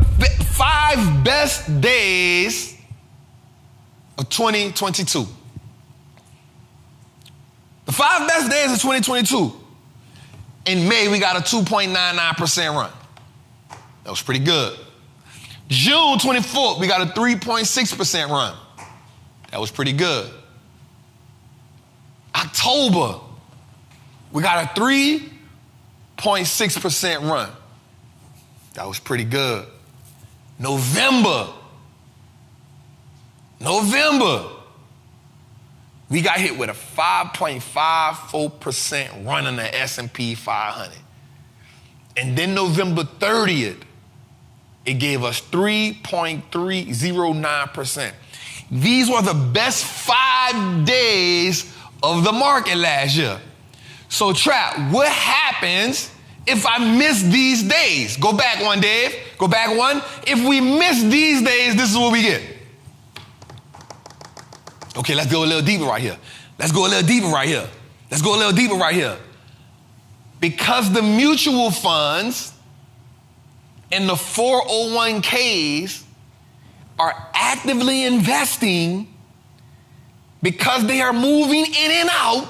5 best days of 2022. The 5 best days of 2022. In May, we got a 2.99% run. That was pretty good. June 24th, we got a 3.6% run. That was pretty good. October, we got a 3.6% run. That was pretty good. November, we got hit with a 5.54% run in the S&P 500. And then November 30th, it gave us 3.309%. These were the best 5 days of the market last year. So Trap, what happens if I miss these days? Go back one, Dave. Go back one. If we miss these days, this is what we get. Okay, let's go a little deeper right here. Because the mutual funds and the 401ks are actively investing, because they are moving in and out,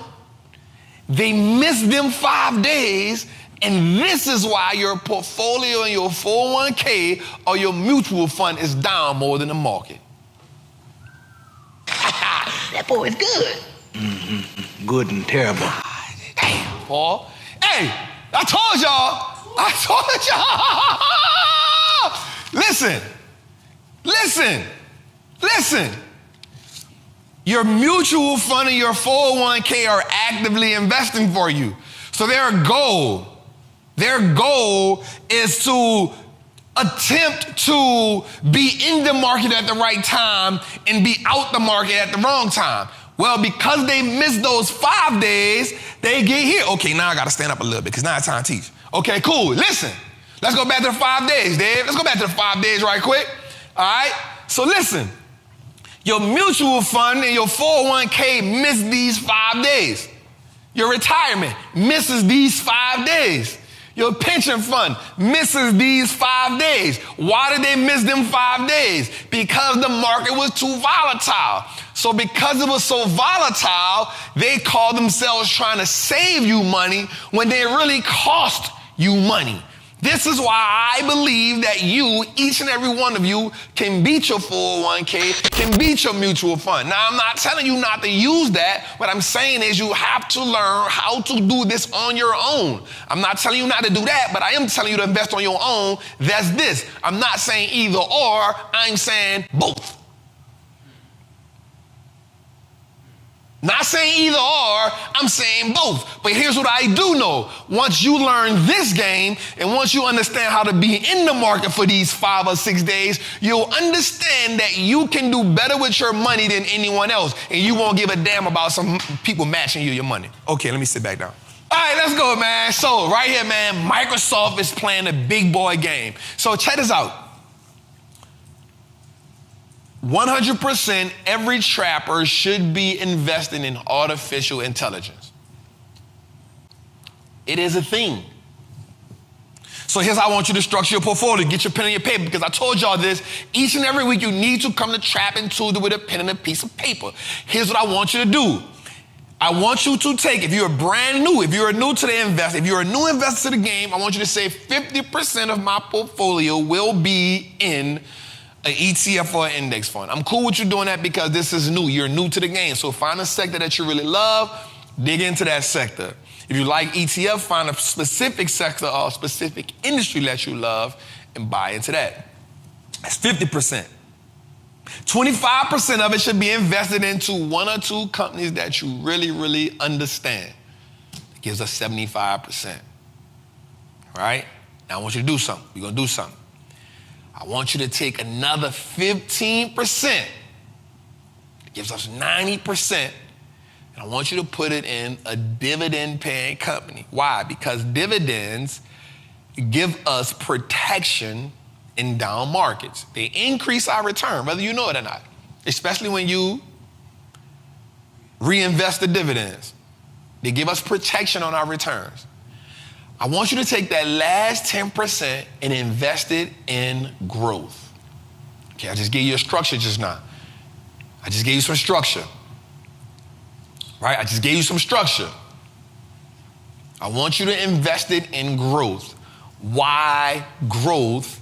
they miss them 5 days, and this is why your portfolio and your 401k or your mutual fund is down more than the market. That boy is good. Mm-hmm. Good and terrible. Damn, Paul. Hey, I told y'all. Listen. Your mutual fund and your 401k are actively investing for you. So their goal is to attempt to be in the market at the right time and be out the market at the wrong time. Well, because they missed those 5 days, they get here. Okay, now I got to stand up a little bit because now it's time to teach. Okay, cool. Listen, let's go back to the 5 days, Dave. Let's go back to the 5 days right quick. All right? So listen, your mutual fund and your 401k miss these 5 days. Your retirement misses these 5 days. Your pension fund misses these 5 days. Why did they miss them 5 days? Because the market was too volatile. So because it was so volatile, they call themselves trying to save you money when they really cost you money. This is why I believe that you, each and every one of you, can beat your 401k, can beat your mutual fund. Now, I'm not telling you not to use that. What I'm saying is you have to learn how to do this on your own. I'm not telling you not to do that, but I am telling you to invest on your own. That's this. I'm not saying either or. I'm saying both. Not saying either or, I'm saying both. But here's what I do know. Once you learn this game and once you understand how to be in the market for these 5 or 6 days, you'll understand that you can do better with your money than anyone else. And you won't give a damn about some people matching you your money. Okay, let me sit back down. All right, let's go, man. So right here, man, Microsoft is playing a big boy game. So check this out. 100% every trapper should be investing in artificial intelligence. It is a thing. So here's how I want you to structure your portfolio. Get your pen and your paper, because I told y'all this. Each and every week you need to come to Trappin Tuesday with a pen and a piece of paper. Here's what I want you to do. I want you to take, if you're brand new, if you're new to the investor, if you're a new investor to the game, I want you to say 50% of my portfolio will be in an ETF or an index fund. I'm cool with you doing that because this is new. You're new to the game. So find a sector that you really love, dig into that sector. If you like ETF, find a specific sector or a specific industry that you love and buy into that. That's 50%. 25% of it should be invested into 1 or 2 companies that you really, really understand. That gives us 75%. All right? Now I want you to do something. We're going to do something. I want you to take another 15%. It gives us 90%. And I want you to put it in a dividend-paying company. Why? Because dividends give us protection in down markets. They increase our return, whether you know it or not, especially when you reinvest the dividends. They give us protection on our returns. I want you to take that last 10% and invest it in growth. Okay, I just gave you a structure just now. I just gave you some structure. Right? I just gave you some structure. I want you to invest it in growth. Why growth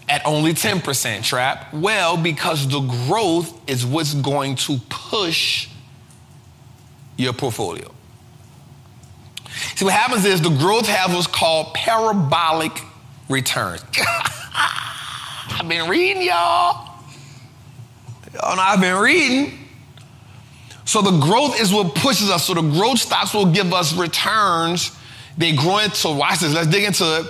at only 10%, Trap? Well, because the growth is what's going to push your portfolio. See, what happens is the growth has what's called parabolic returns. I've been reading, y'all. Y'all know I've been reading. So the growth is what pushes us. So the growth stocks will give us returns. They grow into, watch this, let's dig into it.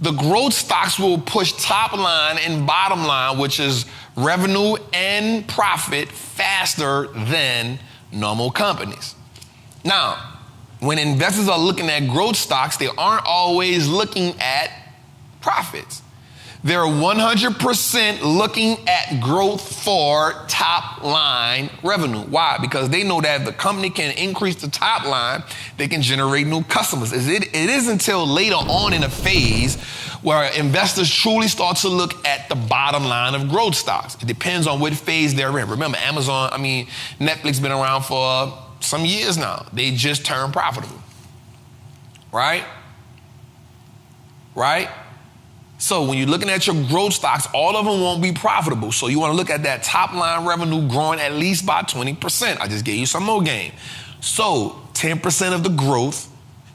The growth stocks will push top line and bottom line, which is revenue and profit, faster than normal companies. Now, when investors are looking at growth stocks, they aren't always looking at profits. They're 100% looking at growth for top line revenue. Why? Because they know that if the company can increase the top line, they can generate new customers. It is until later on in a phase where investors truly start to look at the bottom line of growth stocks. It depends on what phase they're in. Remember, Netflix been around for some years now. They just turned profitable. Right? Right? So when you're looking at your growth stocks, all of them won't be profitable. So you want to look at that top line revenue growing at least by 20%. I just gave you some more game. So 10% of the growth,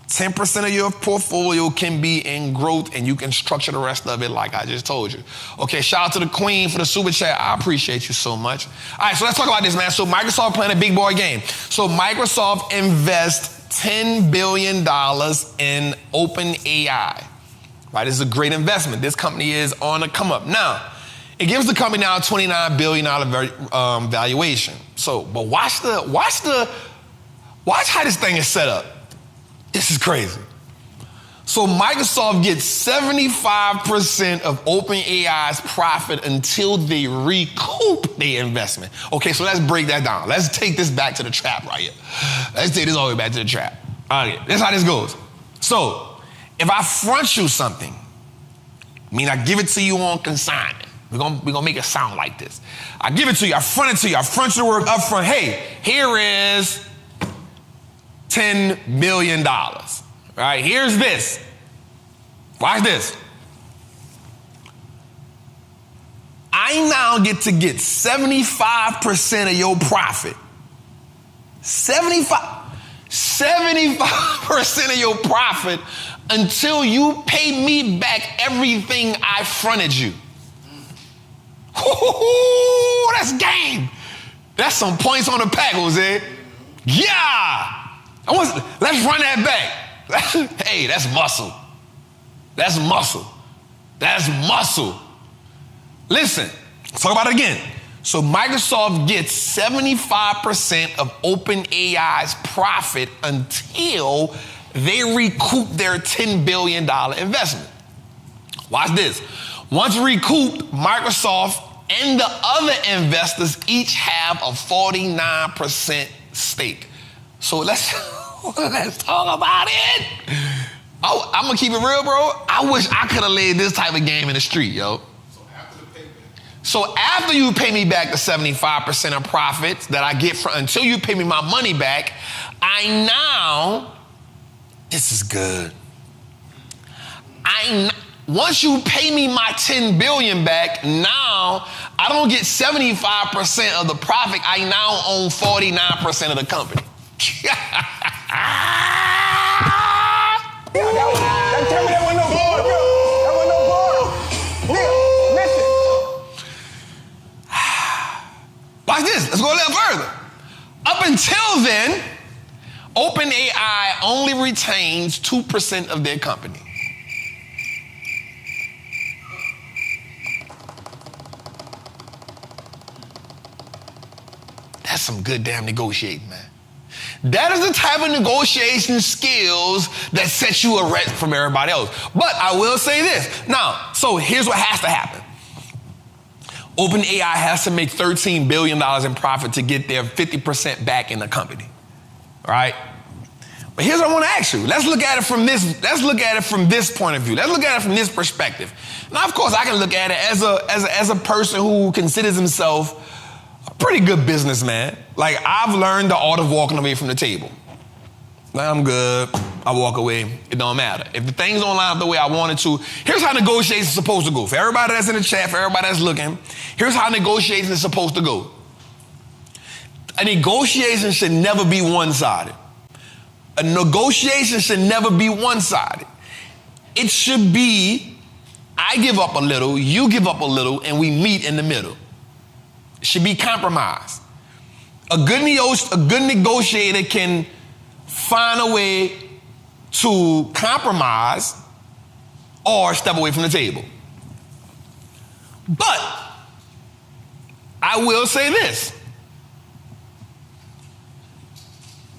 10% of your portfolio can be in growth, and you can structure the rest of it like I just told you. Okay, shout out to the queen for the super chat. I appreciate you so much. All right, so let's talk about this, man. So Microsoft playing a big boy game. So Microsoft invests $10 billion in OpenAI. Right, this is a great investment. This company is on the come up. Now, it gives the company now a $29 billion valuation. So, but watch how this thing is set up. This is crazy. So Microsoft gets 75% of OpenAI's profit until they recoup their investment. Okay, so let's break that down. Let's take this back to the trap right here. Let's take this all the way back to the trap. All right, that's how this goes. So, if I front you something, I give it to you on consignment. We're gonna make it sound like this. I give it to you, I front it to you, I front you the work up front. Hey, here is $10 billion. All right, here's this. Watch this. I now get to get 75% of your profit. 75% of your profit until you pay me back everything I fronted you. Ooh, that's game. That's some points on the pack, Jose. Yeah. Let's run that back. Hey, that's muscle. That's muscle. That's muscle. Listen, let's talk about it again. So Microsoft gets 75% of OpenAI's profit until they recoup their $10 billion investment. Watch this. Once recouped, Microsoft and the other investors each have a 49% stake. So let's talk about it. Oh, I'm gonna keep it real, bro. I wish I could have laid this type of game in the street, yo. So after you pay me back the 75% of profits that I get until you pay me my money back, this is good. Once you pay me my $10 billion back, now I don't get 75% of the profit. I now own 49% of the company. Tell me that wasn't no bar, bro. That wasn't no bar. Listen. Watch this. Let's go a little further. Up until then, OpenAI only retains 2% of their company. That's some good damn negotiating, man. That is the type of negotiation skills that set you apart from everybody else. But I will say this. Now, so here's what has to happen. OpenAI has to make $13 billion in profit to get their 50% back in the company. All right? But here's what I want to ask you. Let's look at it from this point of view. Let's look at it from this perspective. Now, of course, I can look at it as a person who considers himself a pretty good businessman. Like, I've learned the art of walking away from the table. Like, I'm good. I walk away. It don't matter. If the things don't line up the way I wanted to, here's how negotiations are supposed to go. For everybody that's in the chat, for everybody that's looking, here's how negotiations is supposed to go. A negotiation should never be one-sided. A negotiation should never be one-sided. It should be, I give up a little, you give up a little, and we meet in the middle. It should be compromise. A good negotiator can find a way to compromise or step away from the table. But I will say this.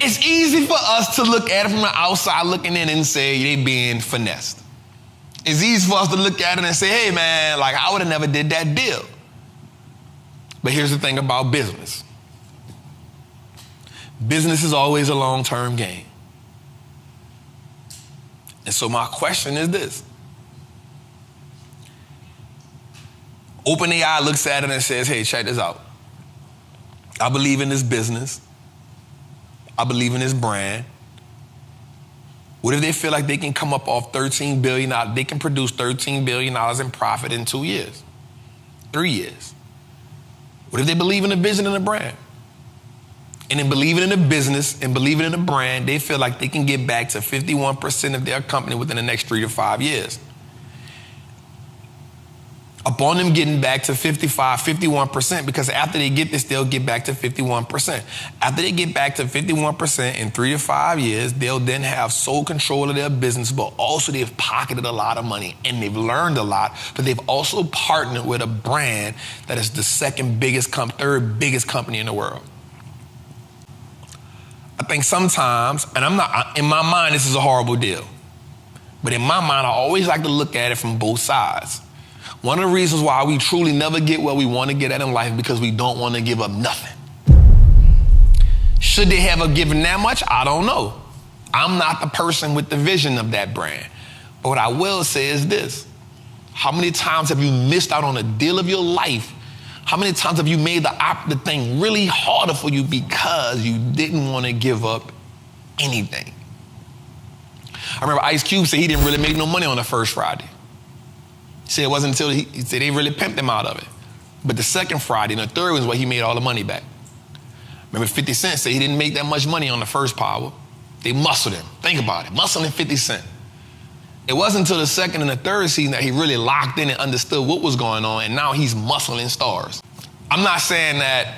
It's easy for us to look at it from the outside looking in and say they being finessed. It's easy for us to look at it and say, hey man, like I would have never did that deal. But here's the thing about business. Business is always a long-term game. And so my question is this. OpenAI looks at it and says, hey, check this out. I believe in this business. I believe in this brand. What if they feel like they can come up off $13 billion, they can produce $13 billion in profit in 2 years, 3 years? What if they believe in the vision and the brand? And in believing in the business and believing in the brand, they feel like they can get back to 51% of their company within the next 3 to 5 years. Upon them getting back to 51%, because after they get this, they'll get back to 51%. After they get back to 51% in 3 to 5 years, they'll then have sole control of their business, but also they've pocketed a lot of money and they've learned a lot, but they've also partnered with a brand that is the third biggest company in the world. I think sometimes, and in my mind, this is a horrible deal, but in my mind, I always like to look at it from both sides. One of the reasons why we truly never get where we want to get at in life is because we don't want to give up nothing. Should they have given that much? I don't know. I'm not the person with the vision of that brand. But what I will say is this. How many times have you missed out on a deal of your life? How many times have you made the thing really harder for you because you didn't want to give up anything? I remember Ice Cube said he didn't really make no money on the first Friday. He said it wasn't until he said they really pimped him out of it. But the second Friday and the third was where he made all the money back. Remember 50 Cent said he didn't make that much money on the first Power. They muscled him. Think about it, muscling 50 Cent. It wasn't until the second and the third season that he really locked in and understood what was going on, and now he's muscling stars. I'm not saying that,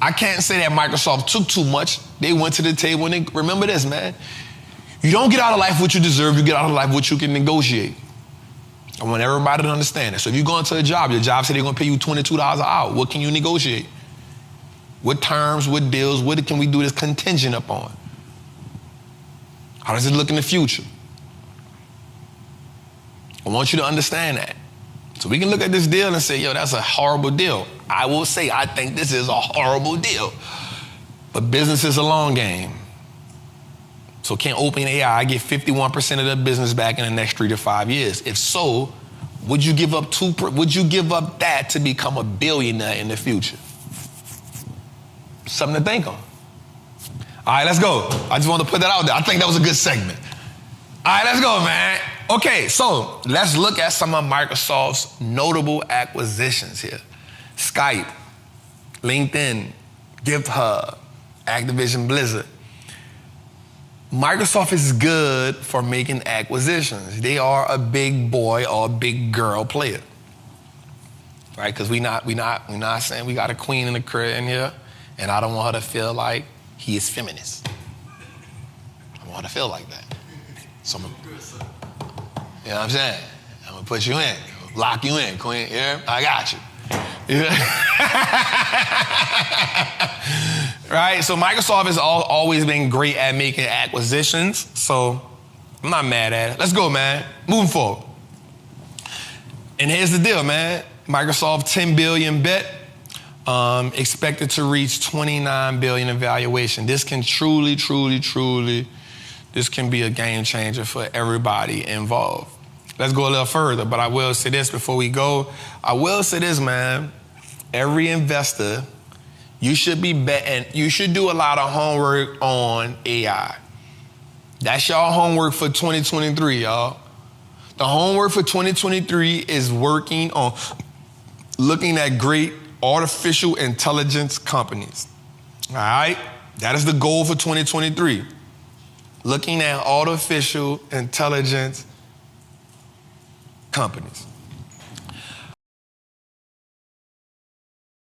I can't say that Microsoft took too much. They went to the table and they, remember this, man. You don't get out of life what you deserve, you get out of life what you can negotiate. I want everybody to understand that. So if you go into a job, your job said they're gonna pay you $22 an hour. What can you negotiate? What terms, what deals, what can we do this contingent upon? How does it look in the future? I want you to understand that. So we can look at this deal and say, yo, that's a horrible deal. I will say, I think this is a horrible deal. But business is a long game. So can OpenAI get 51% of their business back in the next 3 to 5 years? If so, would you give up that to become a billionaire in the future? Something to think on. All right, let's go. I just wanted to put that out there. I think that was a good segment. All right, let's go, man. Okay, so let's look at some of Microsoft's notable acquisitions here. Skype, LinkedIn, GitHub, Activision Blizzard. Microsoft is good for making acquisitions. They are a big boy or a big girl player, right? Because we not saying we got a queen in the crib in here, and I don't want her to feel like he is feminist. I want her to feel like that. So you know what I'm saying? I'm gonna put you in, lock you in, queen. Yeah, I got you. Right? So Microsoft has always been great at making acquisitions. So I'm not mad at it. Let's go, man. Moving forward. And here's the deal, man. Microsoft $10 billion bet, expected to reach $29 billion in valuation. This can truly this can be a game changer for everybody involved. Let's go a little further, but I will say this before we go. I will say this, man. Every investor, you should be betting, you should do a lot of homework on AI. That's y'all homework for 2023, y'all. The homework for 2023 is working on looking at great artificial intelligence companies. All right? That is the goal for 2023. Looking at artificial intelligence companies.